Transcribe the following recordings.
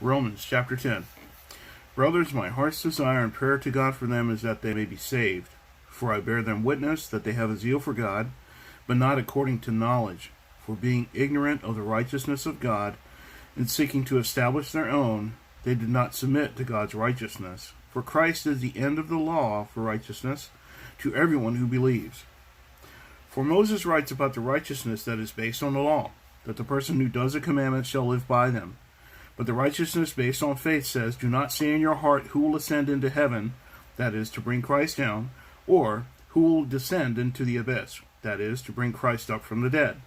Romans chapter 10. Brothers, my heart's desire and prayer to God for them is that they may be saved. For I bear them witness that they have a zeal for God, but not according to knowledge. For being ignorant of the righteousness of God, and seeking to establish their own, they did not submit to God's righteousness. For Christ is the end of the law for righteousness to everyone who believes. For Moses writes about the righteousness that is based on the law, that the person who does the commandments shall live by them. But the righteousness based on faith says, do not say in your heart who will ascend into heaven, that is, to bring Christ down, or who will descend into the abyss, that is, to bring Christ up from the dead.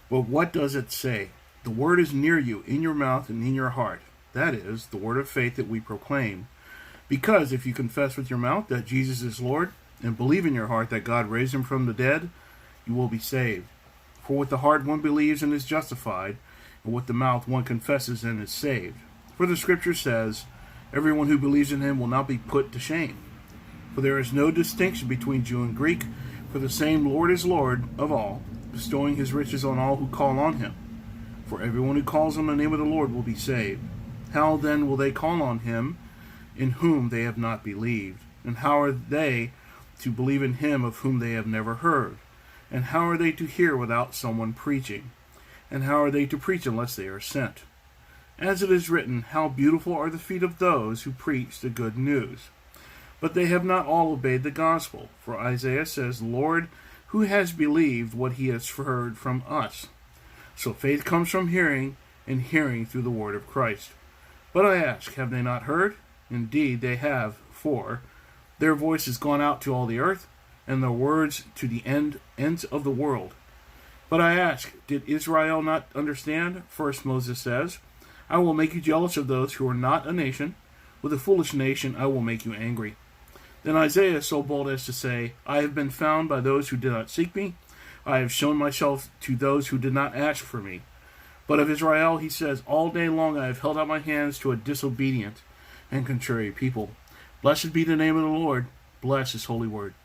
But what does it say? The word is near you, in your mouth and in your heart. That is, the word of faith that we proclaim. Because if you confess with your mouth that Jesus is Lord, and believe in your heart that God raised him from the dead, you will be saved. For with the heart one believes and is justified, and with the mouth one confesses and is saved. For the scripture says, everyone who believes in him will not be put to shame. For there is no distinction between Jew and Greek, for the same Lord is Lord of all, bestowing his riches on all who call on him. For everyone who calls on the name of the Lord will be saved. How then will they call on him in whom they have not believed? And how are they to believe in him of whom they have never heard? And how are they to hear without someone preaching? And how are they to preach unless they are sent? As it is written, how beautiful are the feet of those who preach the good news. But they have not all obeyed the gospel. For Isaiah says, Lord, who has believed what he has heard from us? So faith comes from hearing, and hearing through the word of Christ. But I ask, have they not heard? Indeed, they have, for their voice has gone out to all the earth, and their words to the ends of the world. But I ask, did Israel not understand? First Moses says, I will make you jealous of those who are not a nation. With a foolish nation I will make you angry. Then Isaiah is so bold as to say, I have been found by those who did not seek me. I have shown myself to those who did not ask for me. But of Israel he says, all day long I have held out my hands to a disobedient and contrary people. Blessed be the name of the Lord. Bless his holy word.